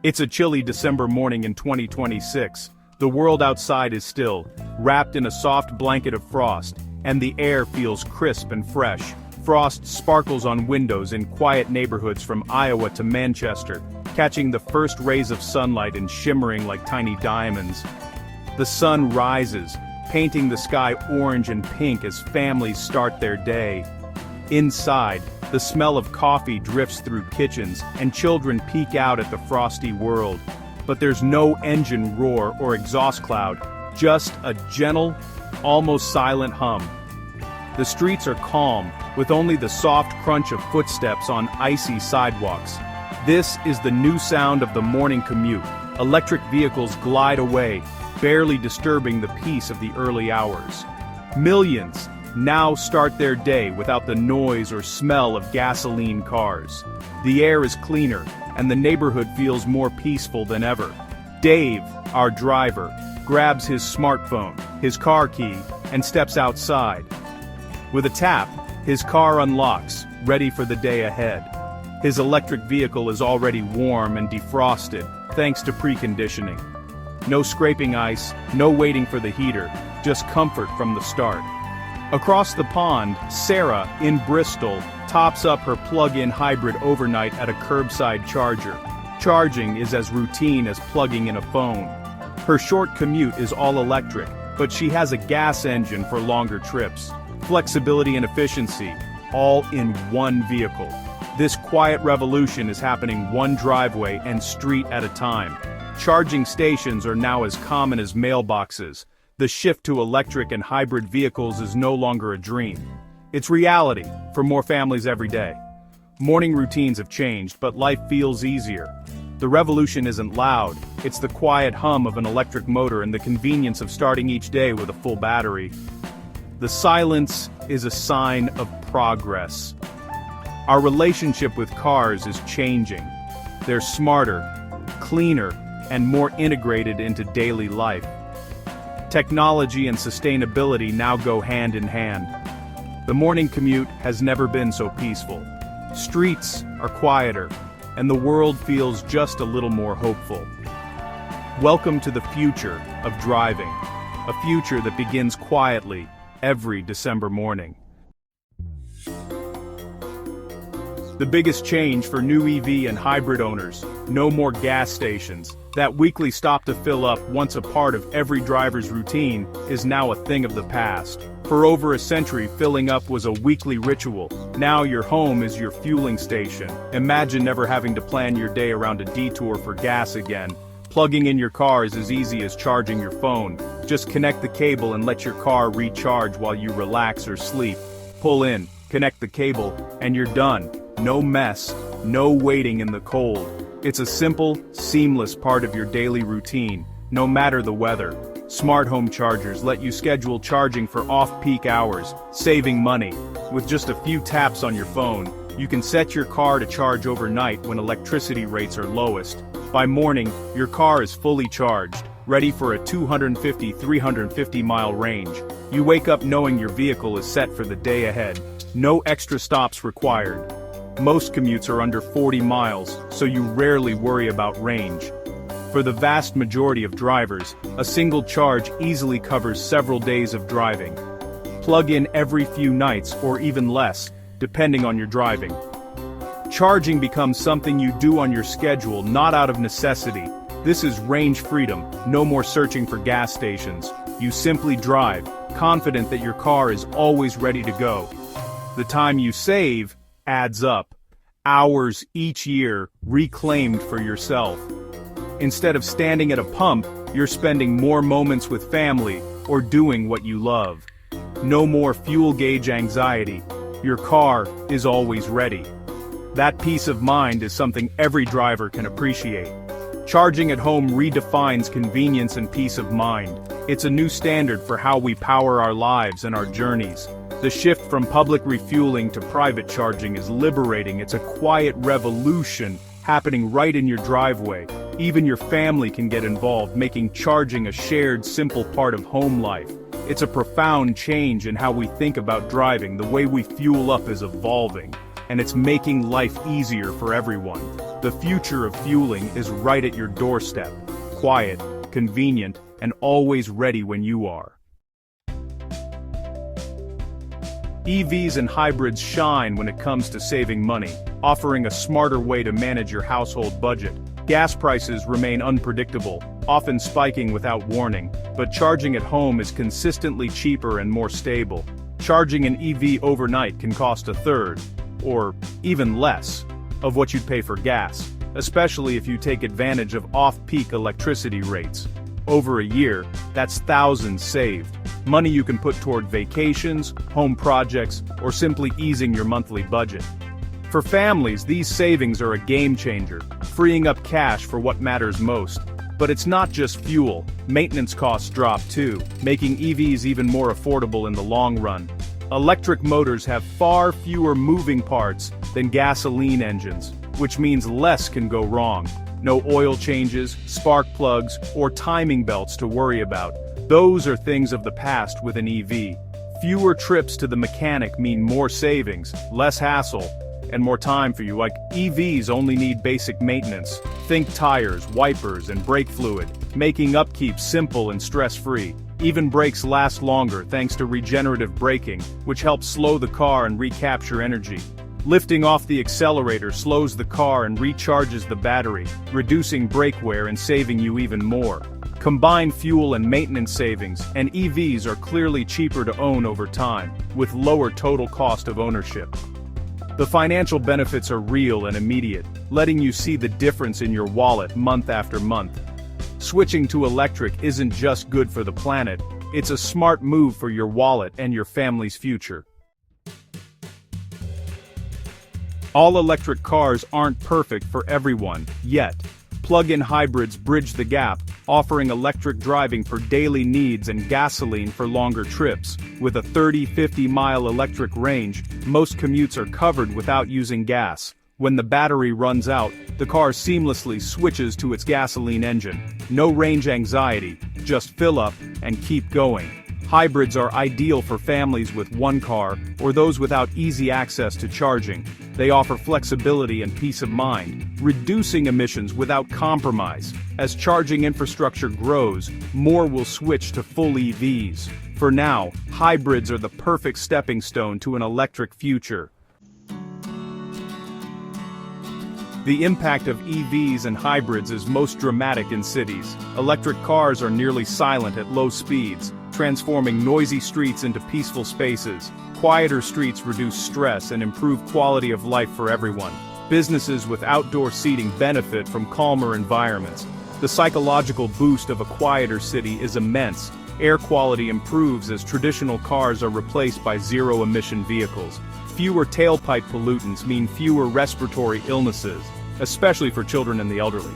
It's a chilly December morning in 2026. The world outside is still, wrapped in a soft blanket of frost, and the air feels crisp and fresh. Frost sparkles on windows in quiet neighborhoods from Iowa to Manchester, catching the first rays of sunlight and shimmering like tiny diamonds. The sun rises, painting the sky orange and pink as families start their day. Inside, the smell of coffee drifts through kitchens, and children peek out at the frosty world. But there's no engine roar or exhaust cloud, just a gentle, almost silent hum. The streets are calm, with only the soft crunch of footsteps on icy sidewalks. This is the new sound of the morning commute. Electric vehicles glide away, barely disturbing the peace of the early hours. Millions now start their day without the noise or smell of gasoline cars. The air is cleaner, and the neighborhood feels more peaceful than ever. Dave, our driver, grabs his smartphone, his car key, and steps outside. With a tap, his car unlocks, ready for the day ahead. His electric vehicle is already warm and defrosted, thanks to preconditioning. No scraping ice, no waiting for the heater, just comfort from the start. Across the pond, Sarah, in Bristol, tops up her plug-in hybrid overnight at a curbside charger. Charging is as routine as plugging in a phone. Her short commute is all electric, but she has a gas engine for longer trips. Flexibility and efficiency, all in one vehicle. This quiet revolution is happening one driveway and street at a time. Charging stations are now as common as mailboxes. The shift to electric and hybrid vehicles is no longer a dream. It's reality for more families every day. Morning routines have changed, but life feels easier. The revolution isn't loud, it's the quiet hum of an electric motor and the convenience of starting each day with a full battery. The silence is a sign of progress. Our relationship with cars is changing. They're smarter, cleaner, and more integrated into daily life. Technology and sustainability now go hand in hand. The morning commute has never been so peaceful. Streets are quieter, and the world feels just a little more hopeful. Welcome to the future of driving, a future that begins quietly every December morning. The biggest change for new EV and hybrid owners: no more gas stations. That weekly stop to fill up, once a part of every driver's routine, is now a thing of the past. For over a century, filling up was a weekly ritual. Now your home is your fueling station. Imagine never having to plan your day around a detour for gas again. Plugging in your car is as easy as charging your phone. Just connect the cable and let your car recharge while you relax or sleep. Pull in, connect the cable, and you're done. No mess, no waiting in the cold. It's a simple, seamless part of your daily routine, no matter the weather. Smart home chargers let you schedule charging for off-peak hours, saving money. With just a few taps on your phone, you can set your car to charge overnight when electricity rates are lowest. By morning, your car is fully charged, ready for a 250-350 mile range. You wake up knowing your vehicle is set for the day ahead. No extra stops required. Most commutes are under 40 miles, so you rarely worry about range. For the vast majority of drivers, a single charge easily covers several days of driving. Plug in every few nights or even less, depending on your driving. Charging becomes something you do on your schedule, not out of necessity. This is range freedom, no more searching for gas stations. You simply drive, confident that your car is always ready to go. The time you save adds up. Hours each year reclaimed for yourself. Instead of standing at a pump, you're spending more moments with family or doing what you love. No more fuel gauge anxiety. Your car is always ready. That peace of mind is something every driver can appreciate. Charging at home redefines convenience and peace of mind. It's a new standard for how we power our lives and our journeys. The shift from public refueling to private charging is liberating. It's a quiet revolution happening right in your driveway. Even your family can get involved, making charging a shared, simple part of home life. It's a profound change in how we think about driving. The way we fuel up is evolving, and it's making life easier for everyone. The future of fueling is right at your doorstep. Quiet, convenient, and always ready when you are. EVs and hybrids shine when it comes to saving money, offering a smarter way to manage your household budget. Gas prices remain unpredictable, often spiking without warning, but charging at home is consistently cheaper and more stable. Charging an EV overnight can cost a third, or even less, of what you'd pay for gas, especially if you take advantage of off-peak electricity rates. Over a year, that's thousands saved. Money you can put toward vacations, home projects, or simply easing your monthly budget. For families, these savings are a game changer, freeing up cash for what matters most. But it's not just fuel. Maintenance costs drop too, making EVs even more affordable in the long run. Electric motors have far fewer moving parts than gasoline engines, which means less can go wrong. No oil changes, spark plugs, or timing belts to worry about. Those are things of the past with an EV. Fewer trips to the mechanic mean more savings, less hassle, and more time for you. Like, EVs only need basic maintenance. Think tires, wipers, and brake fluid, making upkeep simple and stress-free. Even brakes last longer thanks to regenerative braking, which helps slow the car and recapture energy. Lifting off the accelerator slows the car and recharges the battery, reducing brake wear and saving you even more. Combine fuel and maintenance savings, and EVs are clearly cheaper to own over time, with lower total cost of ownership. The financial benefits are real and immediate, letting you see the difference in your wallet month after month. Switching to electric isn't just good for the planet, it's a smart move for your wallet and your family's future. All electric cars aren't perfect for everyone, yet. Plug-in hybrids bridge the gap, offering electric driving for daily needs and gasoline for longer trips. With a 30-50 mile electric range, most commutes are covered without using gas. When the battery runs out, the car seamlessly switches to its gasoline engine. No range anxiety, just fill up and keep going. Hybrids are ideal for families with one car or those without easy access to charging. They offer flexibility and peace of mind, reducing emissions without compromise. As charging infrastructure grows, more will switch to full EVs. For now, hybrids are the perfect stepping stone to an electric future. The impact of EVs and hybrids is most dramatic in cities. Electric cars are nearly silent at low speeds, transforming noisy streets into peaceful spaces. Quieter streets reduce stress and improve quality of life for everyone. Businesses with outdoor seating benefit from calmer environments. The psychological boost of a quieter city is immense. Air quality improves as traditional cars are replaced by zero-emission vehicles. Fewer tailpipe pollutants mean fewer respiratory illnesses, especially for children and the elderly.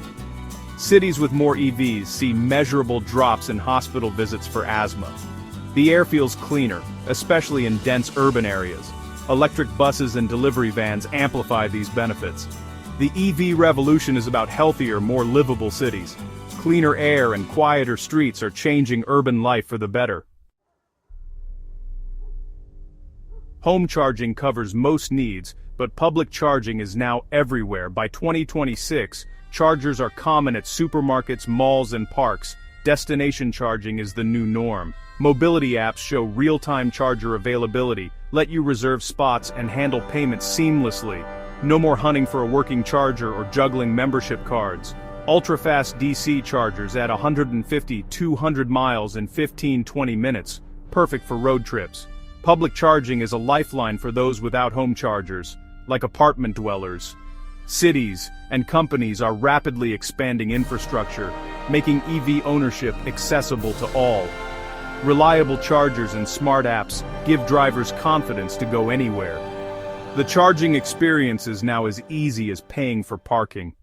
Cities with more EVs see measurable drops in hospital visits for asthma. The air feels cleaner, especially in dense urban areas. Electric buses and delivery vans amplify these benefits. The EV revolution is about healthier, more livable cities. Cleaner air and quieter streets are changing urban life for the better. Home charging covers most needs, but public charging is now everywhere. By 2026, chargers are common at supermarkets, malls, and parks. Destination charging is the new norm. Mobility apps show real-time charger availability, let you reserve spots and handle payments seamlessly. No more hunting for a working charger or juggling membership cards. Ultra-fast DC chargers at 150-200 miles in 15-20 minutes, perfect for road trips. Public charging is a lifeline for those without home chargers, like apartment dwellers. Cities and companies are rapidly expanding infrastructure, making EV ownership accessible to all. Reliable chargers and smart apps give drivers confidence to go anywhere. The charging experience is now as easy as paying for parking.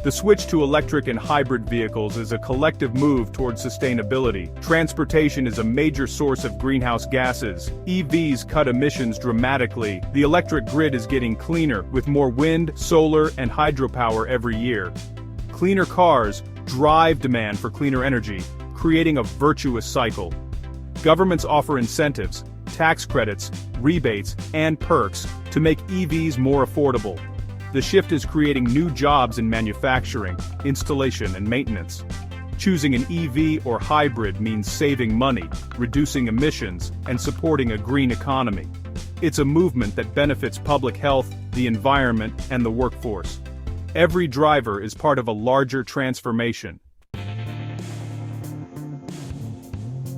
The switch to electric and hybrid vehicles is a collective move towards sustainability. Transportation is a major source of greenhouse gases. EVs cut emissions dramatically. The electric grid is getting cleaner, with more wind, solar, and hydropower every year. Cleaner cars drive demand for cleaner energy, creating a virtuous cycle. Governments offer incentives, tax credits, rebates, and perks to make EVs more affordable. The shift is creating new jobs in manufacturing, installation, and maintenance. Choosing an EV or hybrid means saving money, reducing emissions, and supporting a green economy. It's a movement that benefits public health, the environment, and the workforce. Every driver is part of a larger transformation.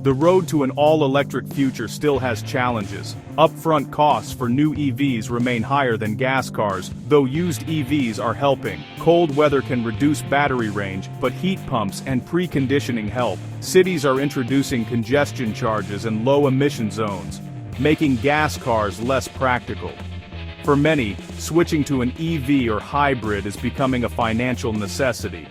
The road to an all-electric future still has challenges. Upfront costs for new EVs remain higher than gas cars, though used EVs are helping. Cold weather can reduce battery range, but heat pumps and preconditioning help. Cities are introducing congestion charges and low-emission zones, making gas cars less practical. For many, switching to an EV or hybrid is becoming a financial necessity.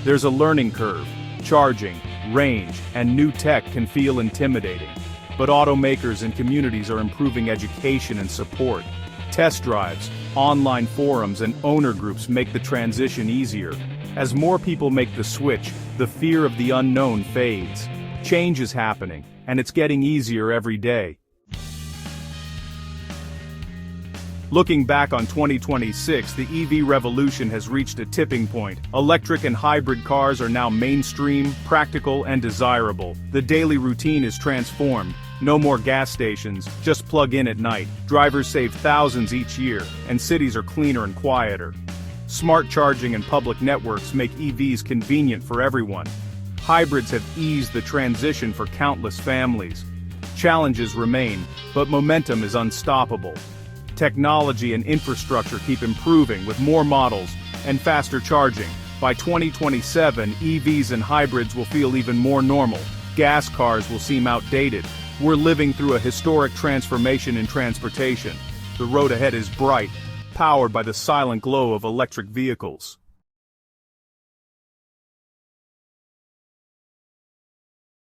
There's a learning curve. Charging, range, and new tech can feel intimidating. But automakers and communities are improving education and support. Test drives, online forums, and owner groups make the transition easier. As more people make the switch, the fear of the unknown fades. Change is happening, and it's getting easier every day. Looking back on 2026, the EV revolution has reached a tipping point. Electric and hybrid cars are now mainstream, practical, and desirable. The daily routine is transformed. No more gas stations, just plug in at night. Drivers save thousands each year, and cities are cleaner and quieter. Smart charging and public networks make EVs convenient for everyone. Hybrids have eased the transition for countless families. Challenges remain, but momentum is unstoppable. Technology and infrastructure keep improving with more models and faster charging. By 2027, EVs and hybrids will feel even more normal. Gas cars will seem outdated. We're living through a historic transformation in transportation. The road ahead is bright, powered by the silent glow of electric vehicles.